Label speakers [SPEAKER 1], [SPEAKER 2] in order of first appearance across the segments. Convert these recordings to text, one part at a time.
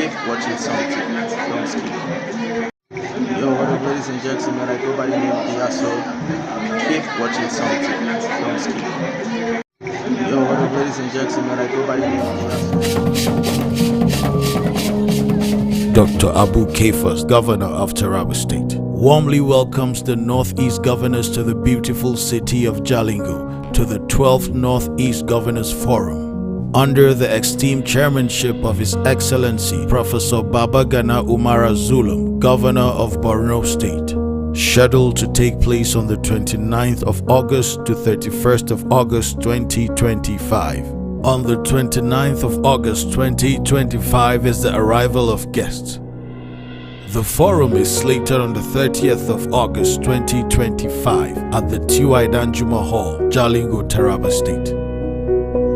[SPEAKER 1] Keep watching something. Don't skip. Yo, what up, ladies and gentlemen? I go by the name of Yaso. Keep watching something. Don't skip. Yo, what up, ladies and gentlemen? I go by the name of Yaso.
[SPEAKER 2] Dr. Abu Kefas, Governor of Taraba State, warmly welcomes the Northeast Governors to the beautiful city of Jalingo to the 12th Northeast Governors Forum. Under the esteemed chairmanship of His Excellency Professor Babagana Umara Zulum, Governor of Borno State, scheduled to take place on the 29th of August to 31st of August 2025. On the 29th of August 2025 is the arrival of guests. The forum is slated on the 30th of August 2025 at the Tiwai Danjuma Hall, Jalingo, Taraba State.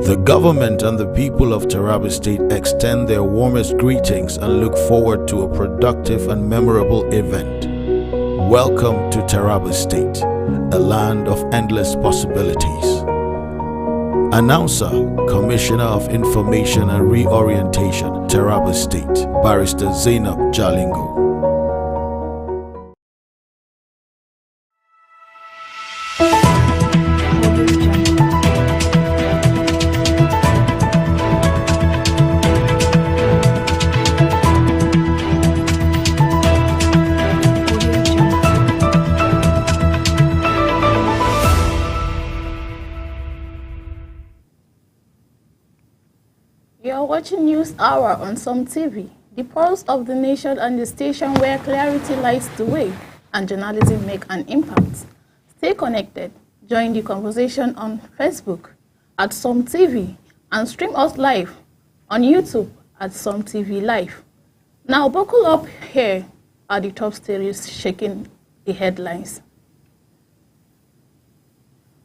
[SPEAKER 2] The government and the people of Taraba State extend their warmest greetings and look forward to a productive and memorable event. Welcome to Taraba State, a land of endless possibilities. Announcer, Commissioner of Information and Reorientation, Taraba State, Barrister Zainab Jalingo.
[SPEAKER 3] You're watching News Hour on Some TV, the pulse of the nation and the station where clarity lights the way and journalism make an impact. Stay connected. Join the conversation on Facebook at Some TV and stream us live on YouTube at Some TV Live. Now buckle up, here are the top stories shaking the headlines.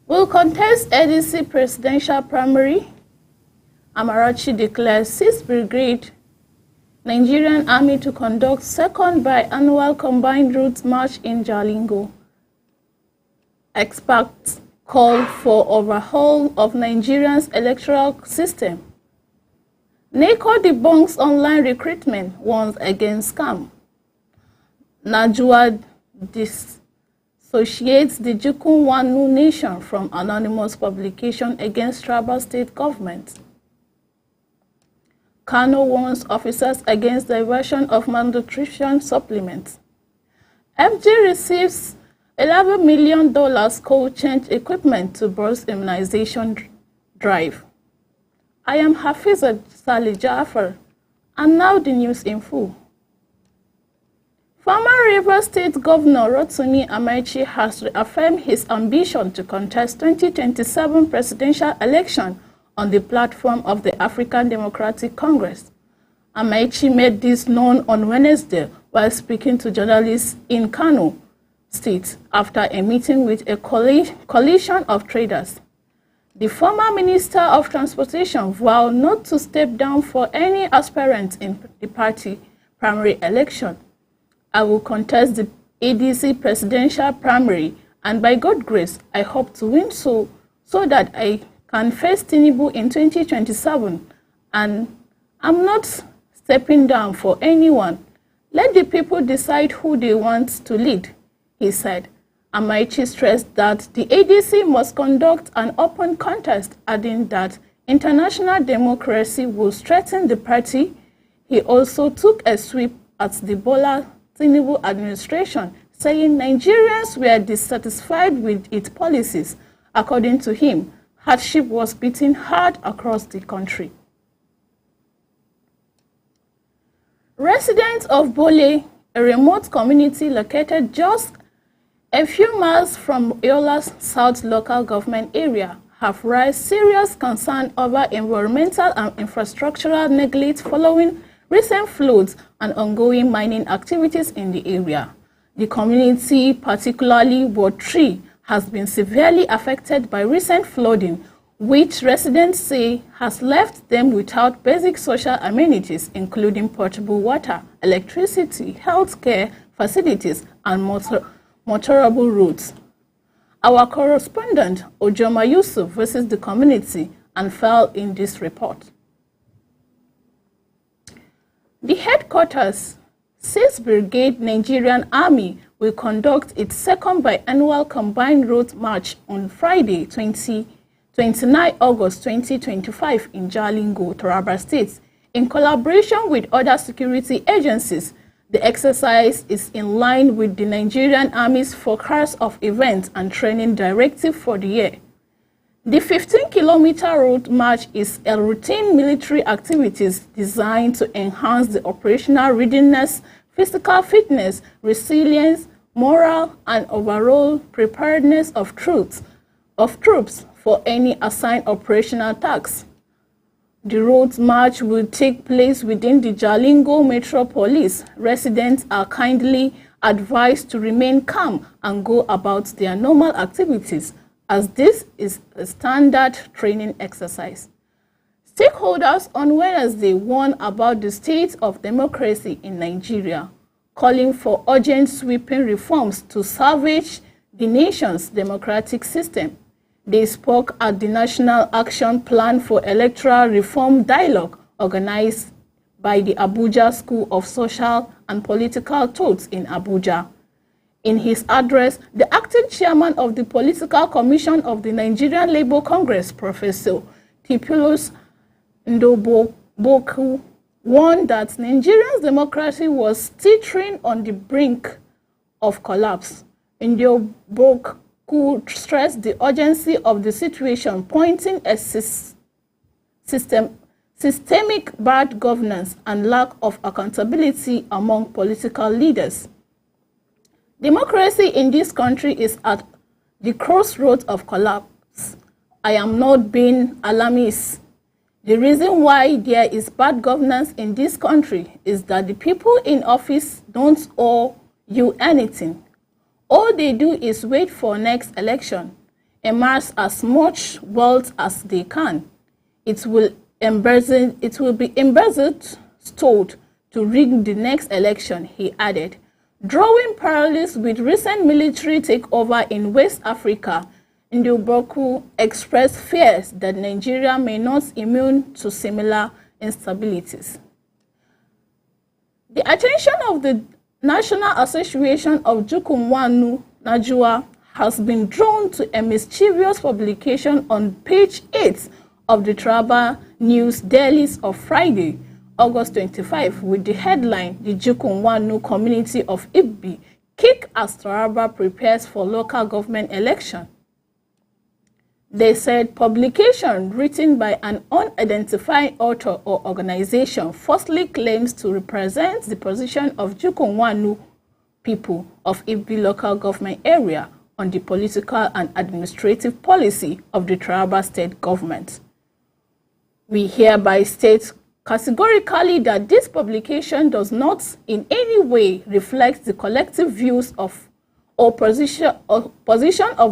[SPEAKER 3] Will contest ADC presidential primary. Amarachi declares 6th Brigade Nigerian Army to conduct second biannual combined route march in Jalingo. Experts call for overhaul of Nigeria's electoral system. NACO debunks online recruitment, warns against scam. Najwa dissociates the Jukun Wanu Nation from anonymous publication against tribal state government. Kano warns officers against diversion of malnutrition supplements. FG receives $11 million cold change equipment to boost immunization drive. I am Hafizat Salih Jafar, and now the news in full. Former Rivers State Governor Rotimi Amaechi has reaffirmed his ambition to contest 2027 presidential election on the platform of the African Democratic Congress. Amaechi made this known on Wednesday while speaking to journalists in Kano State after a meeting with a coalition of traders. The former Minister of Transportation vowed not to step down for any aspirant in the party primary election. I will contest the ADC presidential primary, and by God's grace, I hope to win so that I can face Tinubu in 2027, and I'm not stepping down for anyone. Let the people decide who they want to lead, he said. Amaechi stressed that the ADC must conduct an open contest, adding that international democracy will strengthen the party. He also took a sweep at the Bola Tinubu administration, saying Nigerians were dissatisfied with its policies. According to him, hardship was beaten hard across the country. Residents of Bole, a remote community located just a few miles from Yola's South local government area, have raised serious concern over environmental and infrastructural neglect following recent floods and ongoing mining activities in the area. The community, particularly Ward 3, has been severely affected by recent flooding, which residents say has left them without basic social amenities, including portable water, electricity, healthcare facilities, and motorable routes. Our correspondent, Ojoma Yusuf, visits the community and fell in this report. The headquarters, 6th Brigade Nigerian Army, will conduct its second biannual combined road march on Friday, 29 August 2025 in Jalingo, Taraba State, in collaboration with other security agencies. The exercise is in line with the Nigerian Army's forecast of events and training directive for the year. The 15-kilometer road march is a routine military activities designed to enhance the operational readiness, physical fitness, resilience, morale, and overall preparedness of troops for any assigned operational tasks. The road march will take place within the Jalingo Metropolis. Residents are kindly advised to remain calm and go about their normal activities, as this is a standard training exercise. Stakeholders on Wednesday warned about the state of democracy in Nigeria, calling for urgent sweeping reforms to salvage the nation's democratic system. They spoke at the National Action Plan for Electoral Reform Dialogue organized by the Abuja School of Social and Political Thought in Abuja. In his address, the acting chairman of the Political Commission of the Nigerian Labour Congress, Professor Theophilus Ndoboku, warned that Nigeria's democracy was teetering on the brink of collapse. Ndoboku stressed the urgency of the situation, pointing at systemic bad governance and lack of accountability among political leaders. Democracy in this country is at the crossroads of collapse. I am not being alarmist. The reason why there is bad governance in this country is that the people in office don't owe you anything. All they do is wait for next election, amass as much wealth as they can. It will be embezzled, stored to rig the next election, he added. Drawing parallels with recent military takeover in West Africa, Ndoboku expressed fears that Nigeria may not be immune to similar instabilities. The attention of the National Association of Jukumwanu Najua has been drawn to a mischievous publication on page 8 of the Taraba News Dailies of Friday, August 25, with the headline, "The Jukumwanu Community of Ibbi Kick as Taraba Prepares for Local Government Election." They said publication written by an unidentified author or organization falsely claims to represent the position of Jukumwanu people of Ibbi local government area on the political and administrative policy of the Taraba state government. We hereby state categorically that this publication does not in any way reflect the collective views of or position of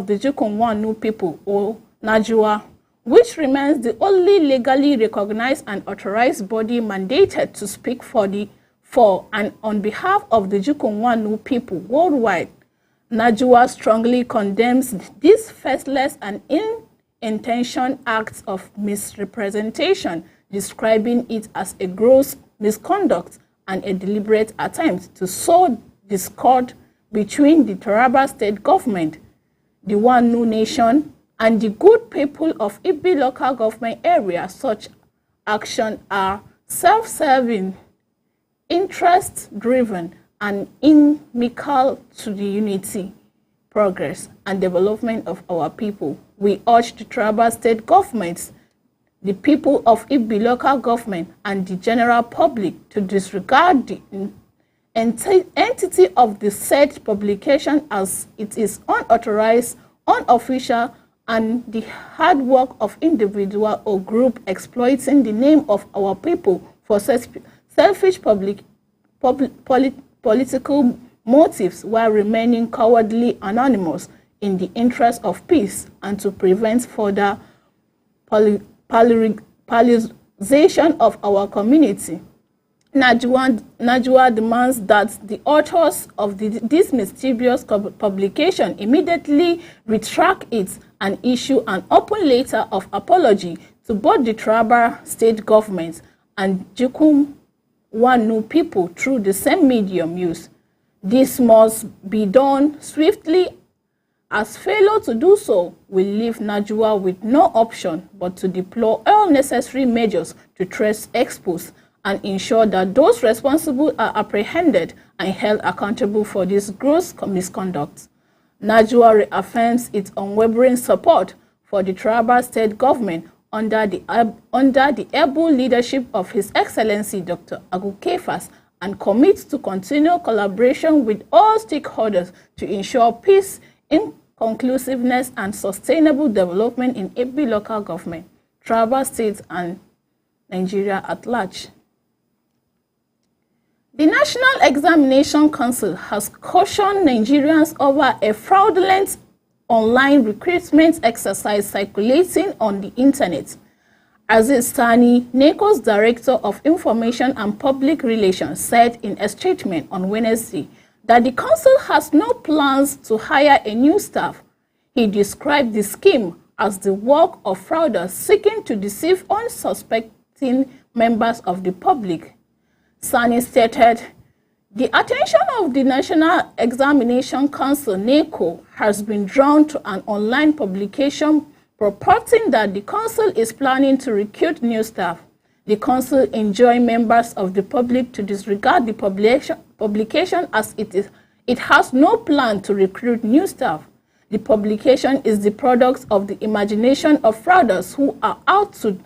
[SPEAKER 3] the Jukumwanu people or Najua, which remains the only legally recognized and authorized body mandated to speak for and on behalf of the Jukumwanu people worldwide. Najua strongly condemns these faithless and ill-intentioned acts of misrepresentation, describing it as a gross misconduct and a deliberate attempt to sow discord between the Taraba state government, the Wanu nation, and the good people of Ibbi local government area. Such actions are self-serving, interest-driven, and inimical to the unity, progress, and development of our people. We urge the Taraba state governments, the people of Ibbi local government, and the general public to disregard the entity of the said publication as it is unauthorized, unofficial, and the hard work of individual or group exploiting the name of our people for selfish political motives while remaining cowardly anonymous in the interest of peace and to prevent further polarization of our community. Najua demands that the authors of this mischievous publication immediately retract it and issue an open letter of apology to both the Taraba state government and Jukumwanu one new people through the same medium used. This must be done swiftly, as failure to do so will leave Najwa with no option but to deploy all necessary measures to trace, expose, and ensure that those responsible are apprehended and held accountable for this gross misconduct. Najwa reaffirms its unwavering support for the Taraba State government under the able leadership of His Excellency Dr. Agu Kefas, and commits to continue collaboration with all stakeholders to ensure peace, inclusiveness, and sustainable development in Ibbi local government, Taraba State, and Nigeria at large. The National Examination Council has cautioned Nigerians over a fraudulent online recruitment exercise circulating on the internet. Aziz Sani, NECO's Director of Information and Public Relations, said in a statement on Wednesday that the council has no plans to hire a new staff. He described the scheme as the work of fraudsters seeking to deceive unsuspecting members of the public. Sani stated, "The attention of the National Examination Council, NECO, has been drawn to an online publication purporting that the council is planning to recruit new staff. The council enjoins members of the public to disregard the publication as it has no plan to recruit new staff. The publication is the product of the imagination of fraudsters who are out to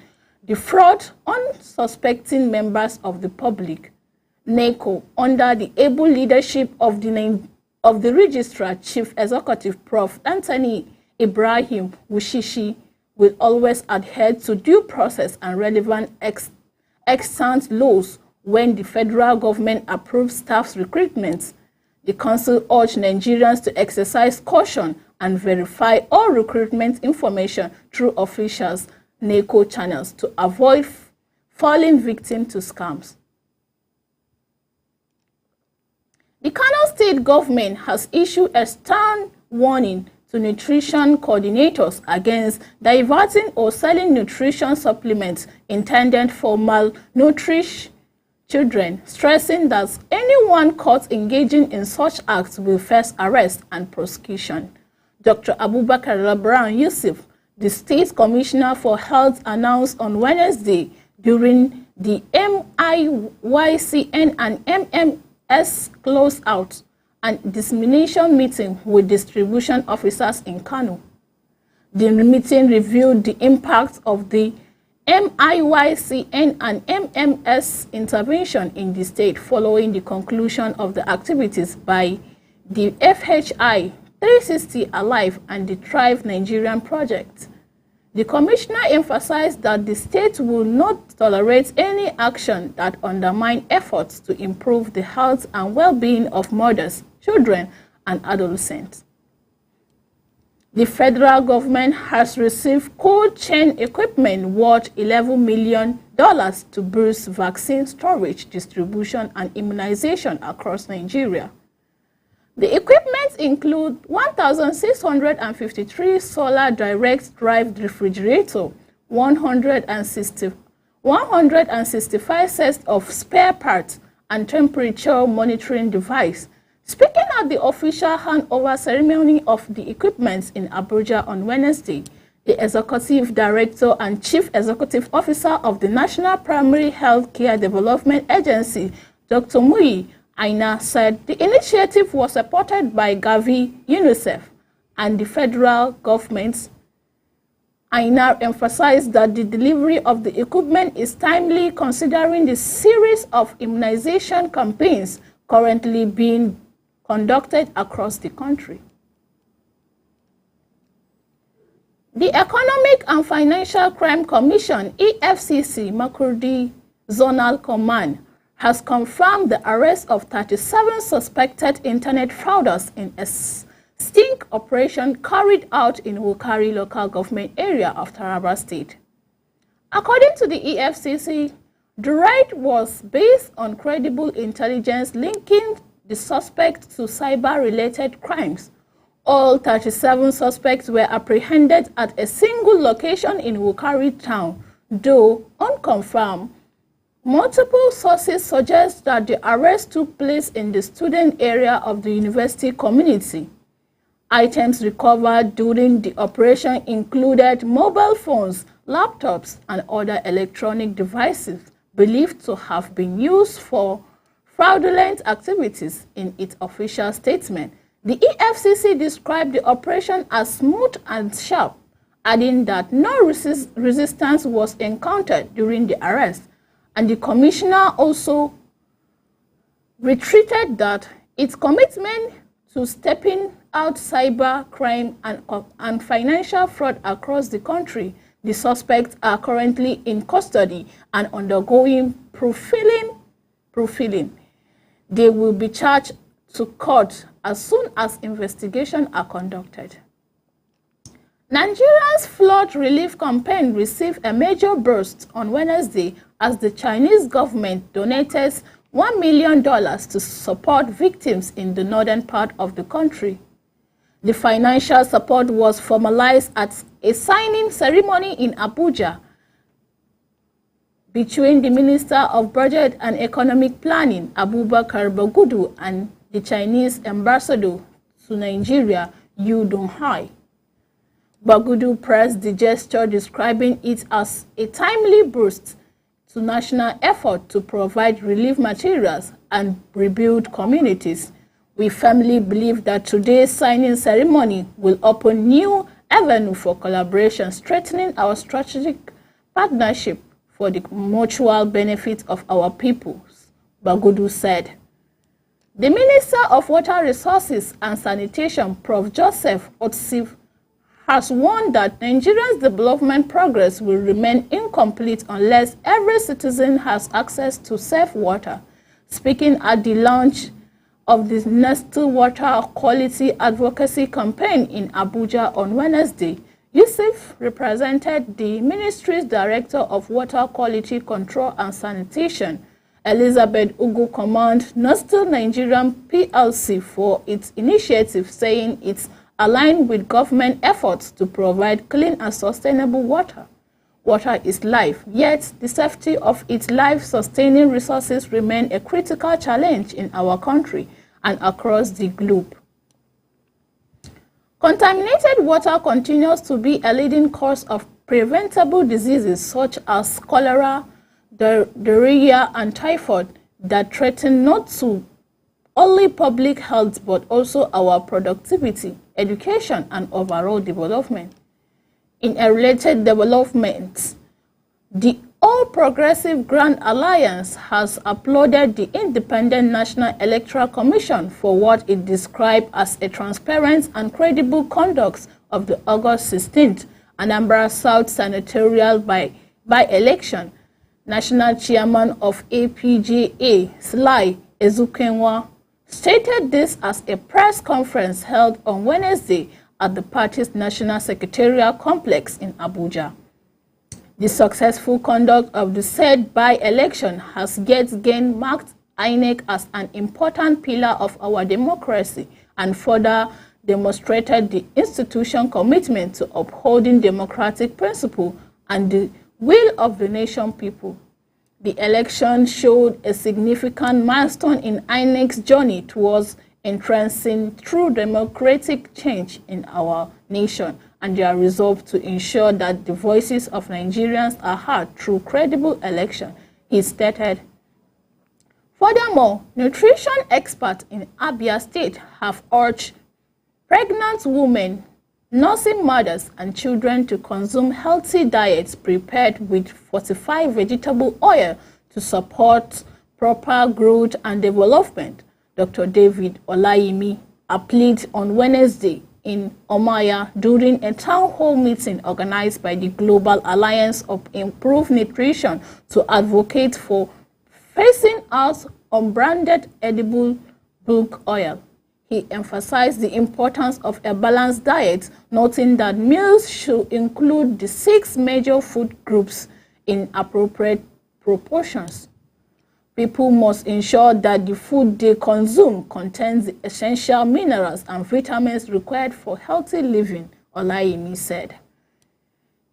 [SPEAKER 3] defraud unsuspecting members of the public." NECO, under the able leadership of the Registrar Chief Executive Prof. Anthony Ibrahim Wushishi, will always adhere to due process and relevant extant laws when the federal government approves staff's recruitment. The council urged Nigerians to exercise caution and verify all recruitment information through officials' NECO channels to avoid falling victim to scams. The Kano State government has issued a stern warning to nutrition coordinators against diverting or selling nutrition supplements intended for malnourished children, stressing that anyone caught engaging in such acts will face arrest and prosecution. Dr. Abubakar Labaran Yusuf, the State Commissioner for Health, announced on Wednesday during the MIYCN and MMS closeout and dissemination meeting with distribution officers in Kano. The meeting reviewed the impact of the MIYCN and MMS intervention in the state following the conclusion of the activities by the FHI, 360 Alive, and the Thrive Nigerian project. The commissioner emphasized that the state will not tolerate any action that undermines efforts to improve the health and well-being of mothers, children, and adolescents. The federal government has received cold chain equipment worth $11 million to boost vaccine storage, distribution, and immunization across Nigeria. The equipment includes 1,653 solar direct drive refrigerator, 165 sets of spare parts, and temperature monitoring device. Speaking at the official handover ceremony of the equipment in Abuja on Wednesday, the Executive Director and Chief Executive Officer of the National Primary Health Care Development Agency, Dr. Muyi Aina, said the initiative was supported by Gavi, UNICEF, and the federal government. Aina emphasized that the delivery of the equipment is timely considering the series of immunization campaigns currently being conducted across the country. The Economic and Financial Crime Commission, EFCC, Makurdi Zonal Command, has confirmed the arrest of 37 suspected internet fraudsters in a sting operation carried out in Wukari local government area of Taraba State. According to the EFCC, the raid was based on credible intelligence linking the suspects to cyber-related crimes. All 37 suspects were apprehended at a single location in Wukari town, though unconfirmed. Multiple sources suggest that the arrest took place in the student area of the university community. Items recovered during the operation included mobile phones, laptops, and other electronic devices believed to have been used for fraudulent activities. In its official statement, the EFCC described the operation as smooth and sharp, adding that no resistance was encountered during the arrest, and the commissioner also reiterated that its commitment to stepping out cyber crime and financial fraud across the country. The suspects are currently in custody and undergoing profiling. They will be charged to court as soon as investigations are conducted. Nigeria's flood relief campaign received a major boost on Wednesday as the Chinese government donated $1 million to support victims in the northern part of the country. The financial support was formalized at a signing ceremony in Abuja between the Minister of Budget and Economic Planning, Abubakar Bagudu, and the Chinese ambassador to Nigeria, Yu Donghai. Bagudu praised the gesture, describing it as a timely boost to national effort to provide relief materials and rebuild communities. We firmly believe that today's signing ceremony will open new avenues for collaboration, strengthening our strategic partnership for the mutual benefit of our peoples, Bagudu said. The Minister of Water Resources and Sanitation, Prof. Joseph Otsif, has warned that Nigeria's development progress will remain incomplete unless every citizen has access to safe water. Speaking at the launch of the Nestle Water Quality Advocacy Campaign in Abuja on Wednesday, Yusuf represented the ministry's Director of Water Quality Control and Sanitation, Elizabeth Ugu, commended Nestle Nigerian PLC for its initiative, saying it's aligned with government efforts to provide clean and sustainable water. Water is life, yet the safety of its life-sustaining resources remain a critical challenge in our country and across the globe. Contaminated water continues to be a leading cause of preventable diseases such as cholera, diarrhea, and typhoid that threaten not only public health but also our productivity, education, and overall development. In a related development, the All Progressive Grand Alliance has applauded the Independent National Electoral Commission for what it described as a transparent and credible conduct of the August 16th Anambra South senatorial by-election. National Chairman of APGA, Sly Ezukenwa, stated this as a press conference held on Wednesday at the party's National Secretariat Complex in Abuja. The successful conduct of the said by-election has yet again marked INEC as an important pillar of our democracy and further demonstrated the institution's commitment to upholding democratic principles and the will of the nation people. The election showed a significant milestone in INEC's journey towards entrancing true democratic change in our nation and their resolve to ensure that the voices of Nigerians are heard through credible election, he stated. Furthermore, nutrition experts in Abia State have urged pregnant women, nursing mothers, and children to consume healthy diets prepared with fortified vegetable oil to support proper growth and development. Dr. David Olayemi appealed on Wednesday in Omaya during a town hall meeting organized by the Global Alliance of Improved Nutrition to advocate for phasing out unbranded edible bulk oil. He emphasized the importance of a balanced diet, noting that meals should include the 6 major food groups in appropriate proportions. People must ensure that the food they consume contains the essential minerals and vitamins required for healthy living, Olayemi said.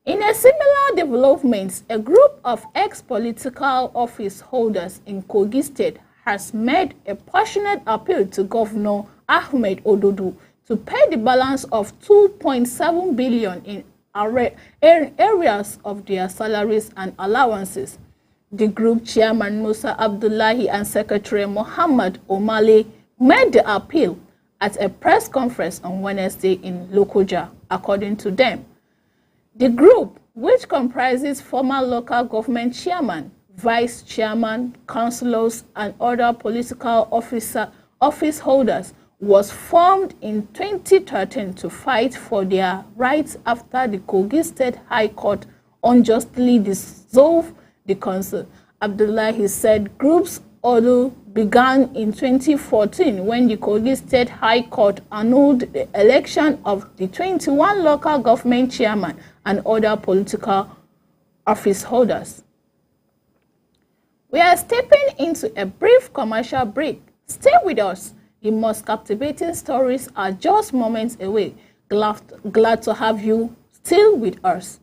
[SPEAKER 3] In a similar development, a group of ex-political office holders in Kogi State has made a passionate appeal to Governor Ahmed Ododo to pay the balance of 2.7 billion in areas of their salaries and allowances. The group chairman Musa Abdullahi and secretary Muhammad Omale made the appeal at a press conference on Wednesday in Lokoja. According to them, the group, which comprises former local government chairman, vice chairman, councillors, and other political office holders, was formed in 2013 to fight for their rights after the Kogi State High Court unjustly dissolved the council. Abdullahi said groups although began in 2014 when the Kogi State High Court annulled the election of the 21 local government chairman and other political office holders. We are stepping into a brief commercial break. Stay with us. The most captivating stories are just moments away. Glad to have you still with us.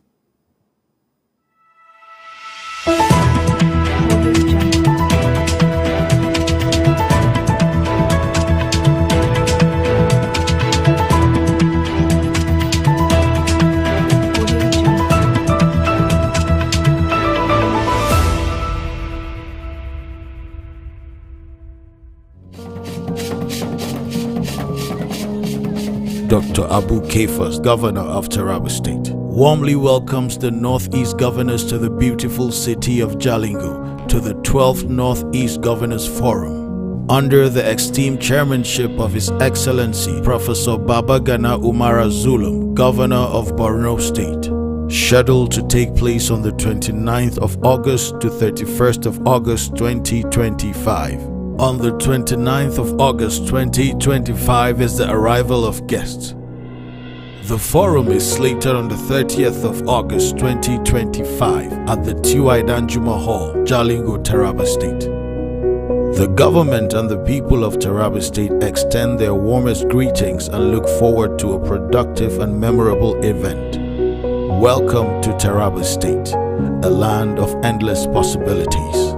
[SPEAKER 2] Dr. Abu Kefas, Governor of Taraba State, warmly welcomes the Northeast Governors to the beautiful city of Jalingo to the 12th Northeast Governors Forum. Under the esteemed chairmanship of His Excellency Professor Babagana Umara Zulum, Governor of Borno State, scheduled to take place on the 29th of August to 31st of August 2025. On the 29th of August 2025 is the arrival of guests. The forum is slated on the 30th of August 2025 at the Tiwai Danjuma Hall, Jalingo, Taraba State. The government and the people of Taraba State extend their warmest greetings and look forward to a productive and memorable event. Welcome to Taraba State, a land of endless possibilities.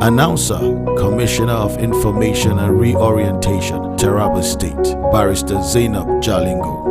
[SPEAKER 2] Announcer, Commissioner of Information and Reorientation, Taraba State, Barrister Zainab Jalingo.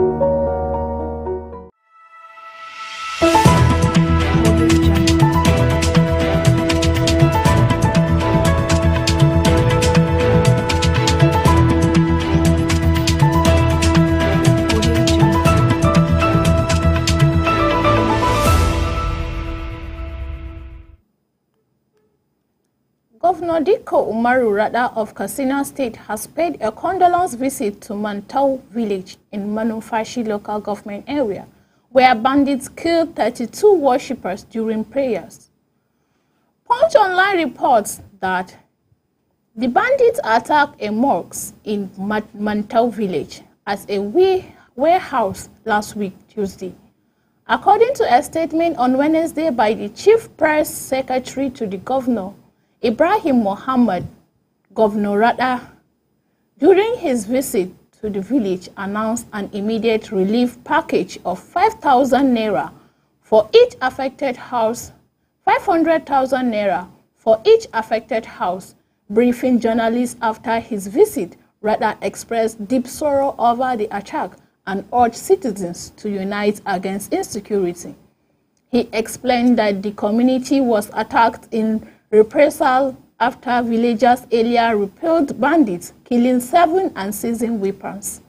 [SPEAKER 3] Governor Dikko Umaru Rada of Katsina State has paid a condolence visit to Mantau village in Manufashi local government area, where bandits killed 32 worshippers during prayers. Punch Online reports that the bandits attacked a mosque in Mantau village as a warehouse last week, Tuesday. According to a statement on Wednesday by the Chief Press Secretary to the Governor, Ibrahim Mohammed, Governor Rada, during his visit to the village, announced an immediate relief package of 5,000 naira for each affected house, 500,000 naira for each affected house. Briefing journalists after his visit, Rada expressed deep sorrow over the attack and urged citizens to unite against insecurity. He explained that the community was attacked in reprisal after villagers earlier repelled bandits, killing 7 and seizing weapons.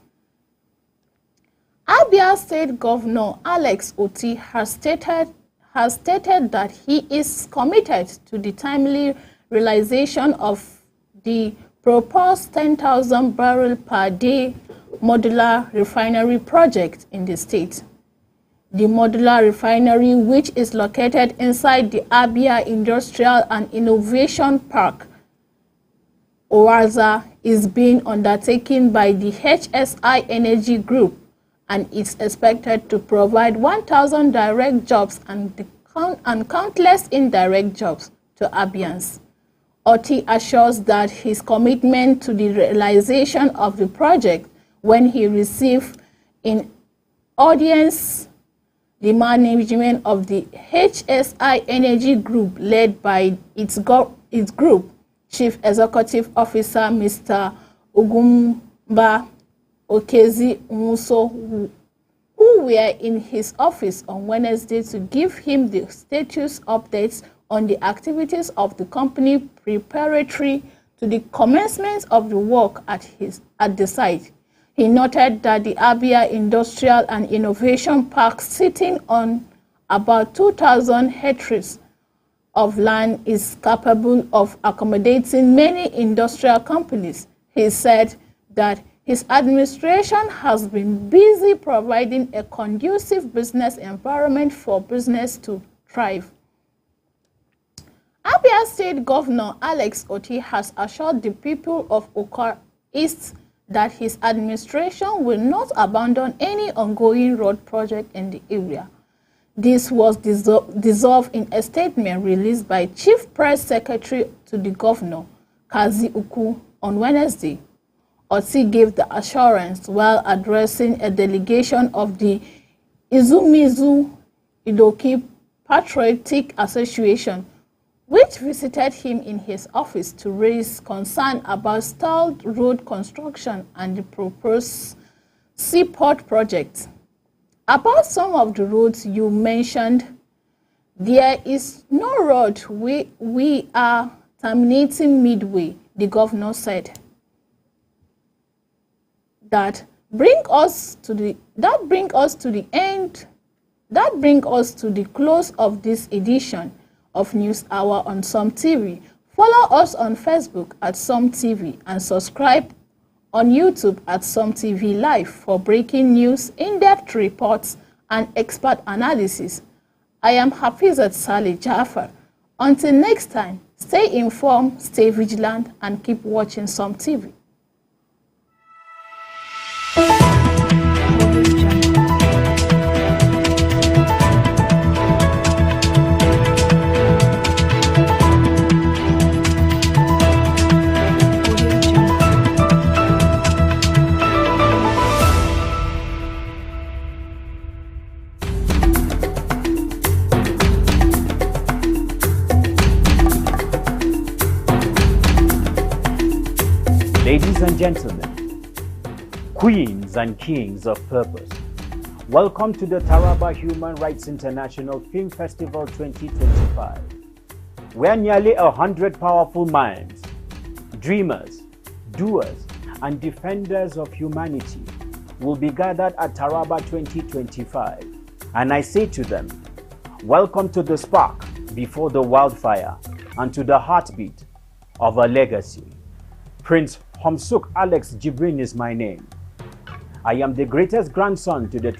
[SPEAKER 3] Abia State Governor Alex Oti has stated that he is committed to the timely realization of the proposed 10,000 barrel per day modular refinery project in the state. The modular refinery, which is located inside the Abia Industrial and Innovation Park, OARZA, is being undertaken by the HSI Energy Group and is expected to provide 1,000 direct jobs and countless indirect jobs to Abians. Oti assures that his commitment to the realization of the project when he received in audience The management of the HSI Energy Group, led by its group Chief Executive Officer Mr. Ugumba Okezi Nwoso, who were in his office on Wednesday to give him the status updates on the activities of the company preparatory to the commencement of the work at the site. He noted that the Abia Industrial and Innovation Park, sitting on about 2,000 hectares of land, is capable of accommodating many industrial companies. He said that his administration has been busy providing a conducive business environment for business to thrive. Abia State Governor Alex Otti has assured the people of Okar East that his administration will not abandon any ongoing road project in the area. This was dissolved in a statement released by Chief Press Secretary to the Governor, Kazi Uku, on Wednesday. Otti gave the assurance while addressing a delegation of the Izumizu Idoki Patriotic Association, which visited him in his office to raise concern about stalled road construction and the proposed seaport project. About some of the roads you mentioned, there is no road. We are terminating midway, the governor said. That brings us to the close of this edition of News Hour on Some TV. Follow us on Facebook at Some TV and subscribe on YouTube at Some TV Live for breaking news, in-depth reports, and expert analysis. I am Hafizat Saleh Jafar. Until next time, stay informed, stay vigilant, and keep watching Some TV.
[SPEAKER 4] Ladies and gentlemen, queens and kings of purpose, welcome to the Taraba Human Rights International Film Festival 2025, where nearly 100 powerful minds, dreamers, doers, and defenders of humanity will be gathered at Taraba 2025. And I say to them, welcome to the spark before the wildfire and to the heartbeat of a legacy. Prince Homsuk Alex Jibrin is my name. I am the greatest grandson to the